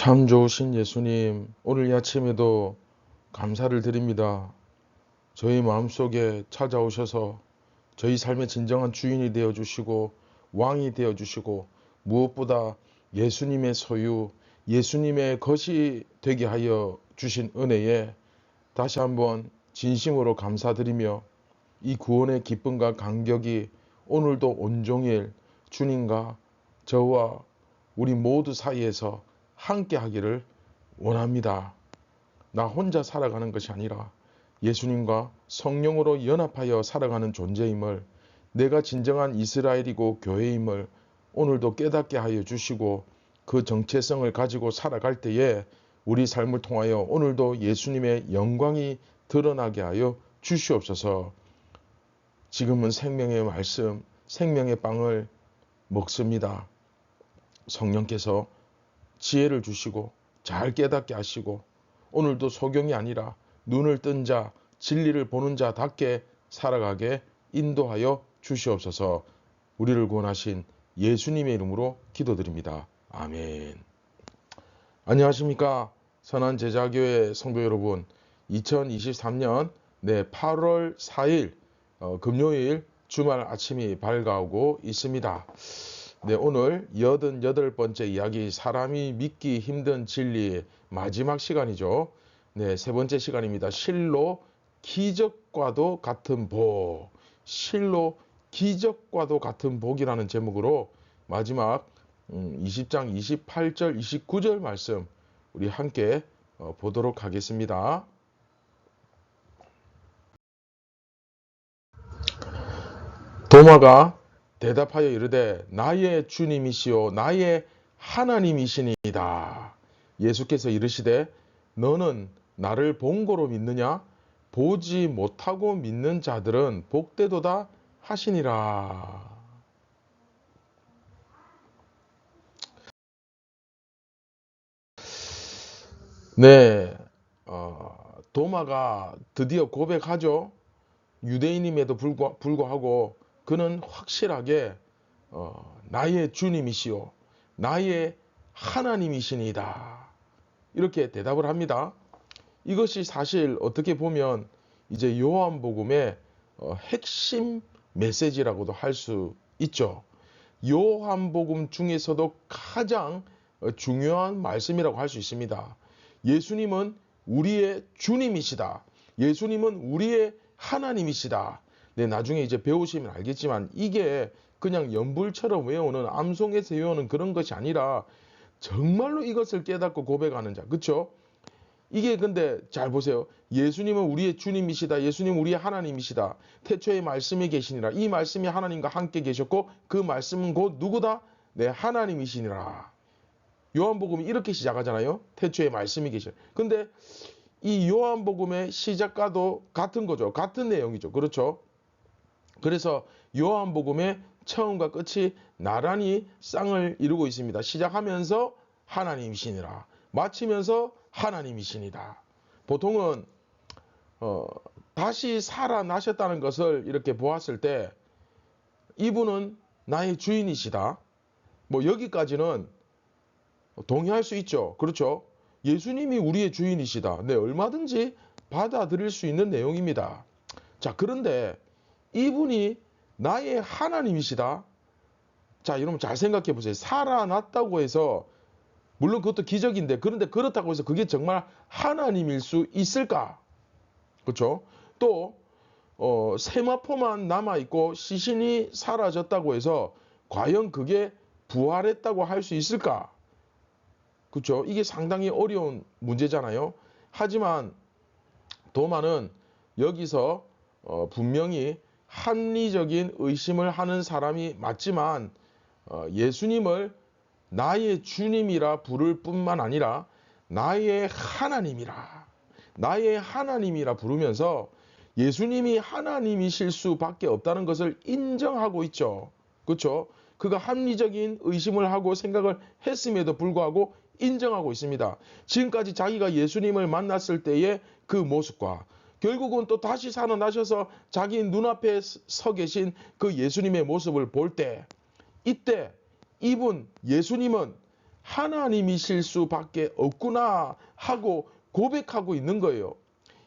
참 좋으신 예수님, 오늘 이 아침에도 감사를 드립니다. 저희 마음속에 찾아오셔서 저희 삶의 진정한 주인이 되어주시고 왕이 되어주시고 무엇보다 예수님의 소유, 예수님의 것이 되게 하여 주신 은혜에 다시 한번 진심으로 감사드리며 이 구원의 기쁨과 감격이 오늘도 온종일 주님과 저와 우리 모두 사이에서 함께 하기를 원합니다. 나 혼자 살아가는 것이 아니라 예수님과 성령으로 연합하여 살아가는 존재임을, 내가 진정한 이스라엘이고 교회임을 오늘도 깨닫게 하여 주시고 그 정체성을 가지고 살아갈 때에 우리 삶을 통하여 오늘도 예수님의 영광이 드러나게 하여 주시옵소서. 지금은 생명의 말씀, 생명의 빵을 먹습니다. 성령께서 지혜를 주시고 잘 깨닫게 하시고 오늘도 소경이 아니라 눈을 뜬 자, 진리를 보는 자답게 살아가게 인도하여 주시옵소서. 우리를 구원하신 예수님의 이름으로 기도드립니다. 아멘. 안녕하십니까? 선한제자교회 성도 여러분, 2023년 8월 4일 금요일 주말 아침이 밝아오고 있습니다. 오늘 88번째 이야기, 사람이 믿기 힘든 진리 마지막 시간이죠. 세 번째 시간입니다. 실로 기적과도 같은 복, 실로 기적과도 같은 복이라는 제목으로 마지막 20장 28절 29절 말씀 우리 함께 보도록 하겠습니다. 도마가 대답하여 이르되 나의 주님이시오 나의 하나님이시니이다. 예수께서 이르시되 너는 나를 본고로 믿느냐? 보지 못하고 믿는 자들은 복되도다 하시니라. 도마가 드디어 고백하죠. 유대인임에도 불구하고 그는 확실하게 나의 주님이시오 나의 하나님이시니이다 이렇게 대답을 합니다. 이것이 사실 어떻게 보면 이제 요한복음의 핵심 메시지라고도 할 수 있죠. 요한복음 중에서도 가장 중요한 말씀이라고 할 수 있습니다. 예수님은 우리의 주님이시다. 예수님은 우리의 하나님이시다. 나중에 이제 배우시면 알겠지만 이게 그냥 연불처럼 외우는, 암송에서 외우는 그런 것이 아니라 정말로 이것을 깨닫고 고백하는 자. 그렇죠? 이게 근데 잘 보세요. 예수님은 우리의 주님이시다. 예수님은 우리의 하나님이시다. 태초에 말씀이 계시니라. 이 말씀이 하나님과 함께 계셨고 그 말씀은 곧 누구다? 하나님이시니라. 요한복음이 이렇게 시작하잖아요. 태초에 말씀이 계셔. 근데 이 요한복음의 시작과도 같은 거죠. 같은 내용이죠. 그렇죠? 그래서 요한복음의 처음과 끝이 나란히 쌍을 이루고 있습니다. 시작하면서 하나님이시니라. 마치면서 하나님이시니다. 보통은 다시 살아나셨다는 것을 이렇게 보았을 때 이분은 나의 주인이시다. 여기까지는 동의할 수 있죠. 그렇죠? 예수님이 우리의 주인이시다. 얼마든지 받아들일 수 있는 내용입니다. 자, 그런데 이분이 나의 하나님이시다. 자, 여러분 잘 생각해 보세요. 살아났다고 해서, 물론 그것도 기적인데, 그런데 그렇다고 해서 그게 정말 하나님일 수 있을까? 그렇죠? 또 세마포만 남아있고 시신이 사라졌다고 해서 과연 그게 부활했다고 할 수 있을까? 그렇죠? 이게 상당히 어려운 문제잖아요. 하지만 도마는 여기서 분명히 합리적인 의심을 하는 사람이 맞지만 예수님을 나의 주님이라 부를 뿐만 아니라 나의 하나님이라 부르면서 예수님이 하나님이실 수밖에 없다는 것을 인정하고 있죠. 그렇죠? 그가 합리적인 의심을 하고 생각을 했음에도 불구하고 인정하고 있습니다. 지금까지 자기가 예수님을 만났을 때의 그 모습과 결국은 또 다시 살아나셔서 자기 눈앞에 서 계신 그 예수님의 모습을 볼 때, 이때 예수님은 하나님이실 수밖에 없구나 하고 고백하고 있는 거예요.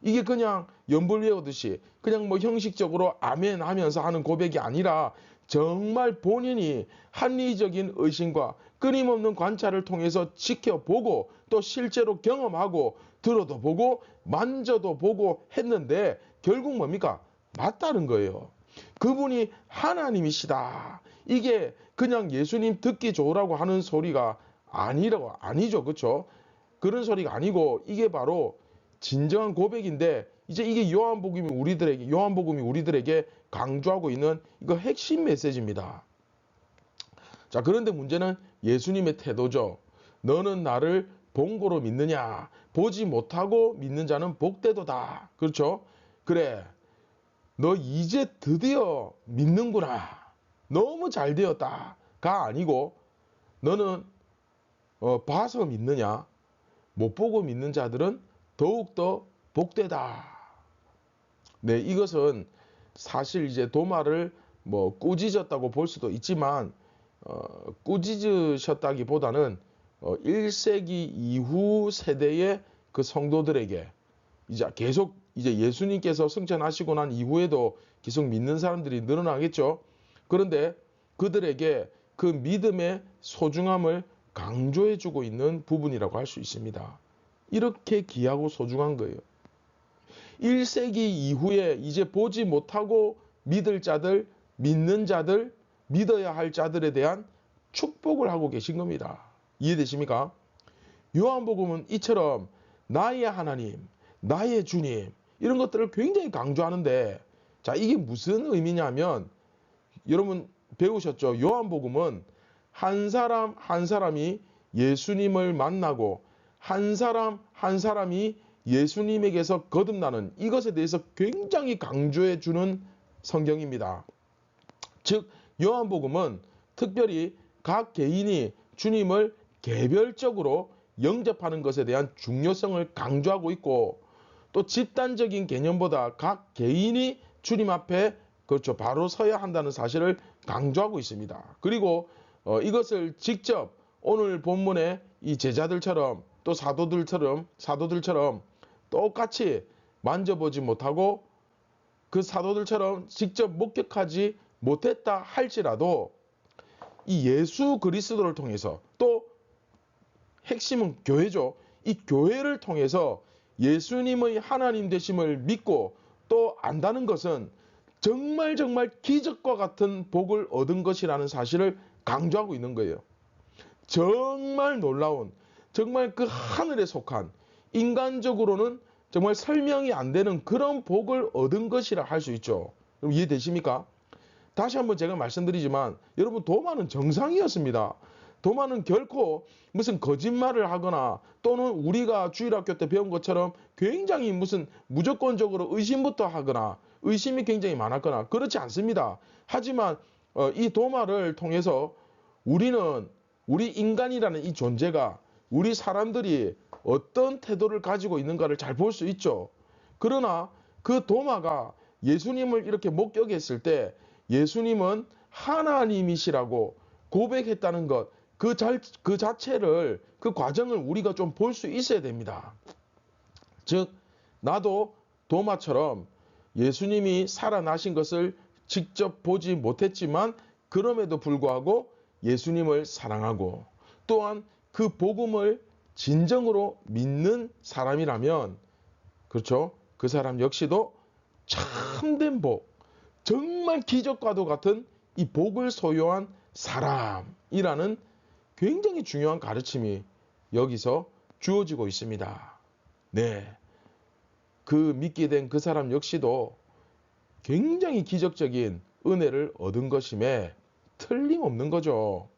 이게 그냥 연불 외우듯이 그냥 뭐 형식적으로 아멘 하면서 하는 고백이 아니라 정말 본인이 합리적인 의심과 끊임없는 관찰을 통해서 지켜보고 또 실제로 경험하고 들어도 보고 만져도 보고 했는데 결국 뭡니까? 맞다는 거예요. 그분이 하나님이시다. 이게 그냥 예수님 듣기 좋으라고 하는 소리가 아니죠. 그렇죠? 그런 소리가 아니고 이게 바로 진정한 고백인데 이제 이게 요한복음이 우리들에게 강조하고 있는 이거 핵심 메시지입니다. 자, 그런데 문제는 예수님의 태도죠. 너는 나를 본고로 믿느냐? 보지 못하고 믿는 자는 복되도다. 그렇죠? 그래. 너 이제 드디어 믿는구나. 너무 잘 되었다가 아니고 너는 봐서 믿느냐? 못 보고 믿는 자들은 더욱더 복되다. 네, 이것은 사실 이제 도마를 뭐 꾸짖었다고 볼 수도 있지만 꾸짖으셨다기보다는 1세기 이후 세대의 그 성도들에게 이제 계속 이제 예수님께서 승천하시고 난 이후에도 계속 믿는 사람들이 늘어나겠죠. 그런데 그들에게 그 믿음의 소중함을 강조해주고 있는 부분이라고 할 수 있습니다. 이렇게 귀하고 소중한 거예요. 1세기 이후에 이제 보지 못하고 믿을 자들, 믿는 자들, 믿어야 할 자들에 대한 축복을 하고 계신 겁니다. 이해되십니까? 요한복음은 이처럼 나의 하나님, 나의 주님 이런 것들을 굉장히 강조하는데 자, 이게 무슨 의미냐면 여러분 배우셨죠? 요한복음은 한 사람 한 사람이 예수님을 만나고 한 사람 한 사람이 예수님에게서 거듭나는 이것에 대해서 굉장히 강조해 주는 성경입니다. 즉 요한복음은 특별히 각 개인이 주님을 개별적으로 영접하는 것에 대한 중요성을 강조하고 있고 또 집단적인 개념보다 각 개인이 주님 앞에 그렇죠 바로 서야 한다는 사실을 강조하고 있습니다. 그리고 이것을 직접 오늘 본문의 이 제자들처럼 또 사도들처럼 똑같이 만져보지 못하고 그 사도들처럼 직접 목격하지 못했다 할지라도 이 예수 그리스도를 통해서 또 핵심은 교회죠. 이 교회를 통해서 예수님의 하나님 되심을 믿고 또 안다는 것은 정말 기적과 같은 복을 얻은 것이라는 사실을 강조하고 있는 거예요. 정말 놀라운 정말 그 하늘에 속한 인간적으로는 정말 설명이 안 되는 그런 복을 얻은 것이라 할 수 있죠. 그럼 이해되십니까? 다시 한번 제가 말씀드리지만 여러분 도마는 정상이었습니다. 도마는 결코 무슨 거짓말을 하거나 또는 우리가 주일학교 때 배운 것처럼 굉장히 무슨 무조건적으로 의심부터 하거나 의심이 굉장히 많았거나 그렇지 않습니다. 하지만 이 도마를 통해서 우리 인간이라는 이 존재가 우리 사람들이 어떤 태도를 가지고 있는가를 잘 볼 수 있죠. 그러나 그 도마가 예수님을 이렇게 목격했을 때 예수님은 하나님이시라고 고백했다는 것, 그 자체를, 그 과정을 우리가 좀 볼 수 있어야 됩니다. 즉, 나도 도마처럼 예수님이 살아나신 것을 직접 보지 못했지만 그럼에도 불구하고 예수님을 사랑하고 또한 그 복음을 진정으로 믿는 사람이라면 그렇죠? 그 사람 역시도 참된 복, 정말 기적과도 같은 이 복을 소유한 사람이라는 굉장히 중요한 가르침이 여기서 주어지고 있습니다. 네. 그 믿게 된 그 사람 역시도 굉장히 기적적인 은혜를 얻은 것임에 틀림없는 거죠.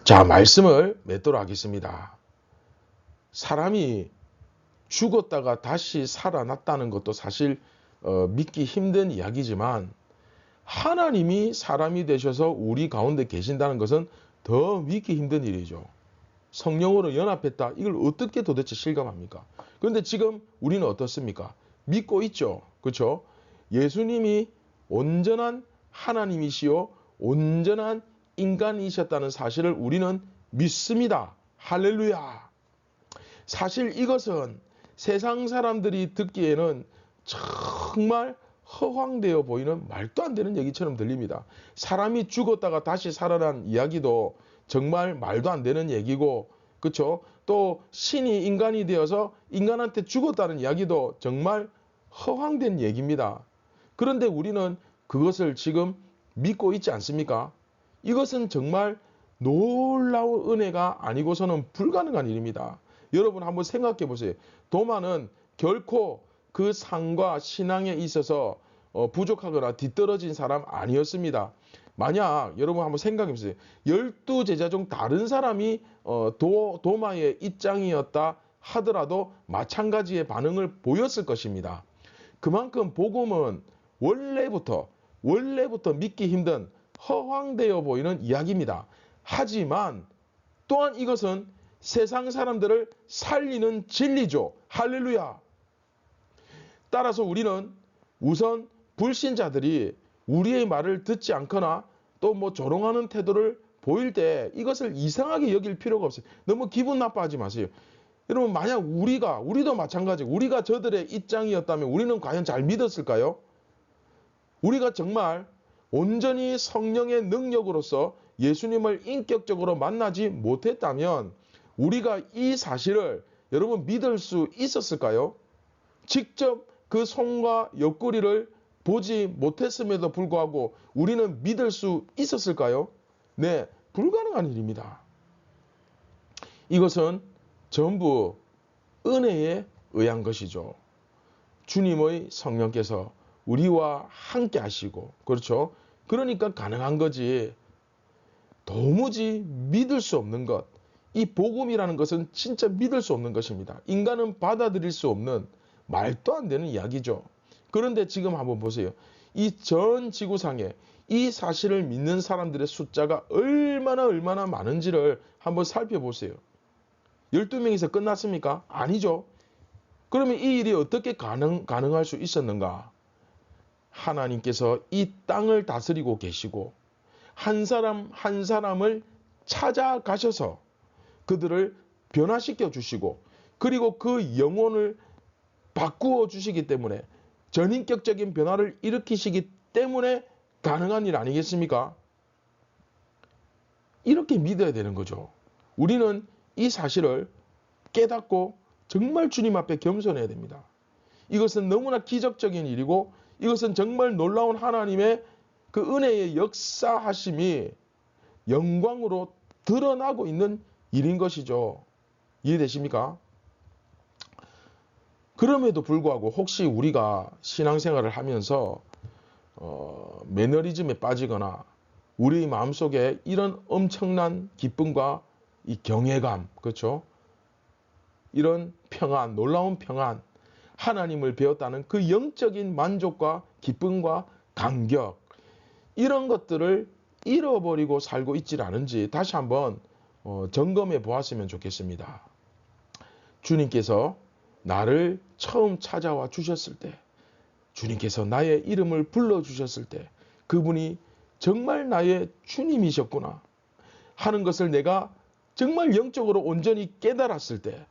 자, 말씀을 맺도록 하겠습니다. 사람이 죽었다가 다시 살아났다는 것도 사실 믿기 힘든 이야기지만 하나님이 사람이 되셔서 우리 가운데 계신다는 것은 더 믿기 힘든 일이죠. 성령으로 연합했다. 이걸 어떻게 도대체 실감합니까? 그런데 지금 우리는 어떻습니까? 믿고 있죠. 그렇죠? 예수님이 온전한 하나님이시요 온전한 인간이셨다는 사실을 우리는 믿습니다. 할렐루야. 사실 이것은 세상 사람들이 듣기에는 정말 허황되어 보이는 말도 안 되는 얘기처럼 들립니다. 사람이 죽었다가 다시 살아난 이야기도 정말 말도 안 되는 얘기고, 그렇죠? 또 신이 인간이 되어서 인간한테 죽었다는 이야기도 정말 허황된 얘기입니다. 그런데 우리는 그것을 지금 믿고 있지 않습니까? 이것은 정말 놀라운 은혜가 아니고서는 불가능한 일입니다. 여러분 한번 생각해 보세요. 도마는 결코 그 상과 신앙에 있어서 부족하거나 뒤떨어진 사람 아니었습니다. 만약 여러분 한번 생각해 보세요. 12제자 중 다른 사람이 도마의 입장이었다 하더라도 마찬가지의 반응을 보였을 것입니다. 그만큼 복음은 원래부터 믿기 힘든 허황되어 보이는 이야기입니다. 하지만 또한 이것은 세상 사람들을 살리는 진리죠. 할렐루야. 따라서 우리는 우선 불신자들이 우리의 말을 듣지 않거나 또 뭐 조롱하는 태도를 보일 때 이것을 이상하게 여길 필요가 없어요. 너무 기분 나빠하지 마세요. 여러분 만약 우리도 마찬가지고 우리가 저들의 입장이었다면 우리는 과연 잘 믿었을까요? 우리가 정말 온전히 성령의 능력으로서 예수님을 인격적으로 만나지 못했다면 우리가 이 사실을 여러분 믿을 수 있었을까요? 직접 그 손과 옆구리를 보지 못했음에도 불구하고 우리는 믿을 수 있었을까요? 네, 불가능한 일입니다. 이것은 전부 은혜에 의한 것이죠. 주님의 성령께서 우리와 함께 하시고, 그렇죠? 그러니까 가능한 거지. 도무지 믿을 수 없는 것. 이 복음이라는 것은 진짜 믿을 수 없는 것입니다. 인간은 받아들일 수 없는 말도 안 되는 이야기죠. 그런데 지금 한번 보세요. 이 전 지구상에 이 사실을 믿는 사람들의 숫자가 얼마나 많은지를 한번 살펴보세요. 12명에서 끝났습니까? 아니죠. 그러면 이 일이 어떻게 가능할 수 있었는가? 하나님께서 이 땅을 다스리고 계시고 한 사람 한 사람을 찾아가셔서 그들을 변화시켜 주시고 그리고 그 영혼을 바꾸어 주시기 때문에 전인격적인 변화를 일으키시기 때문에 가능한 일 아니겠습니까? 이렇게 믿어야 되는 거죠. 우리는 이 사실을 깨닫고 정말 주님 앞에 겸손해야 됩니다. 이것은 너무나 기적적인 일이고 이것은 정말 놀라운 하나님의 그 은혜의 역사하심이 영광으로 드러나고 있는 일인 것이죠. 이해되십니까? 그럼에도 불구하고 혹시 우리가 신앙생활을 하면서 매너리즘에 빠지거나 우리 마음속에 이런 엄청난 기쁨과 이 경외감, 그렇죠? 이런 평안, 놀라운 평안, 하나님을 배웠다는 그 영적인 만족과 기쁨과 감격, 이런 것들을 잃어버리고 살고 있지 않은지 다시 한번 점검해 보았으면 좋겠습니다. 주님께서 나를 처음 찾아와 주셨을 때, 주님께서 나의 이름을 불러주셨을 때 그분이 정말 나의 주님이셨구나 하는 것을 내가 정말 영적으로 온전히 깨달았을 때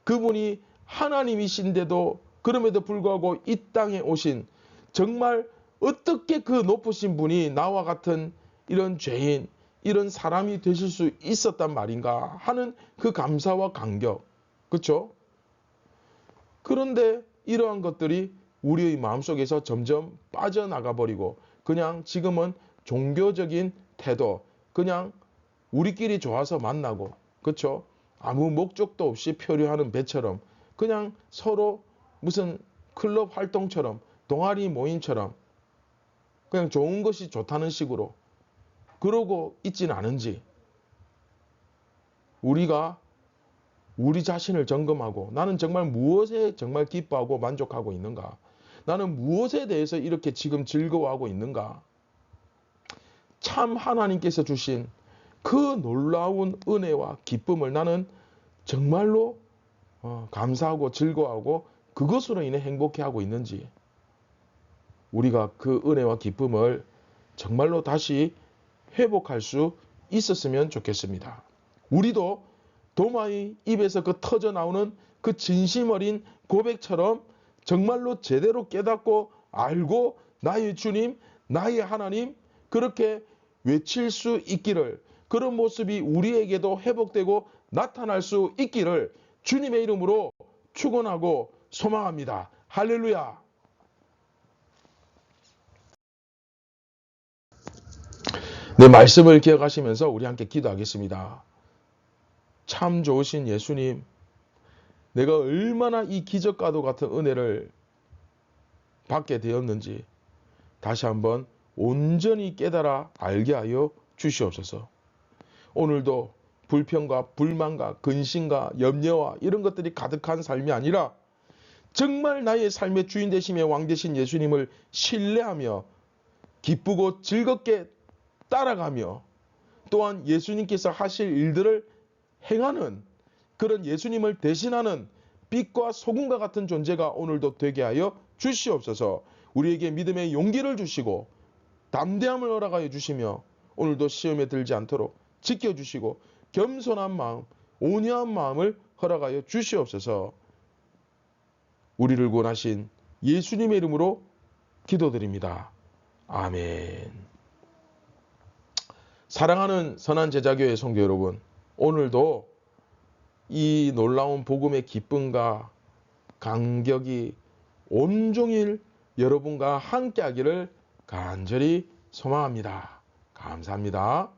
그분이 하나님이신데도 그럼에도 불구하고 이 땅에 오신 정말 어떻게 그 높으신 분이 나와 같은 이런 죄인, 이런 사람이 되실 수 있었단 말인가 하는 그 감사와 감격, 그렇죠? 그런데 이러한 것들이 우리의 마음속에서 점점 빠져나가 버리고 그냥 지금은 종교적인 태도, 그냥 우리끼리 좋아서 만나고, 그렇죠? 아무 목적도 없이 표류하는 배처럼 그냥 서로 무슨 클럽 활동처럼 동아리 모임처럼 그냥 좋은 것이 좋다는 식으로 그러고 있지는 않은지 우리가 우리 자신을 점검하고 나는 정말 무엇에 정말 기뻐하고 만족하고 있는가? 나는 무엇에 대해서 이렇게 지금 즐거워하고 있는가? 참 하나님께서 주신 그 놀라운 은혜와 기쁨을 나는 정말로 감사하고 즐거워하고 그것으로 인해 행복해하고 있는지 우리가 그 은혜와 기쁨을 정말로 다시 회복할 수 있었으면 좋겠습니다. 우리도 도마의 입에서 그 터져 나오는 그 진심 어린 고백처럼 정말로 제대로 깨닫고 알고 나의 주님, 나의 하나님 그렇게 외칠 수 있기를, 그런 모습이 우리에게도 회복되고 나타날 수 있기를 주님의 이름으로 축원하고 소망합니다. 할렐루야. 내 말씀을 기억하시면서 우리 함께 기도하겠습니다. 참 좋으신 예수님, 내가 얼마나 이 기적과도 같은 은혜를 받게 되었는지 다시 한번 온전히 깨달아 알게 하여 주시옵소서. 오늘도 불평과 불만과 근심과 염려와 이런 것들이 가득한 삶이 아니라 정말 나의 삶의 주인 되심의 왕 되신 예수님을 신뢰하며 기쁘고 즐겁게 따라가며 또한 예수님께서 하실 일들을 행하는 그런 예수님을 대신하는 빛과 소금과 같은 존재가 오늘도 되게 하여 주시옵소서. 우리에게 믿음의 용기를 주시고 담대함을 허락하여 주시며 오늘도 시험에 들지 않도록 지켜주시고 겸손한 마음, 온유한 마음을 허락하여 주시옵소서. 우리를 구원하신 예수님의 이름으로 기도드립니다. 아멘. 사랑하는 선한 제자교회 성도 여러분, 오늘도 이 놀라운 복음의 기쁨과 감격이 온종일 여러분과 함께하기를 간절히 소망합니다. 감사합니다.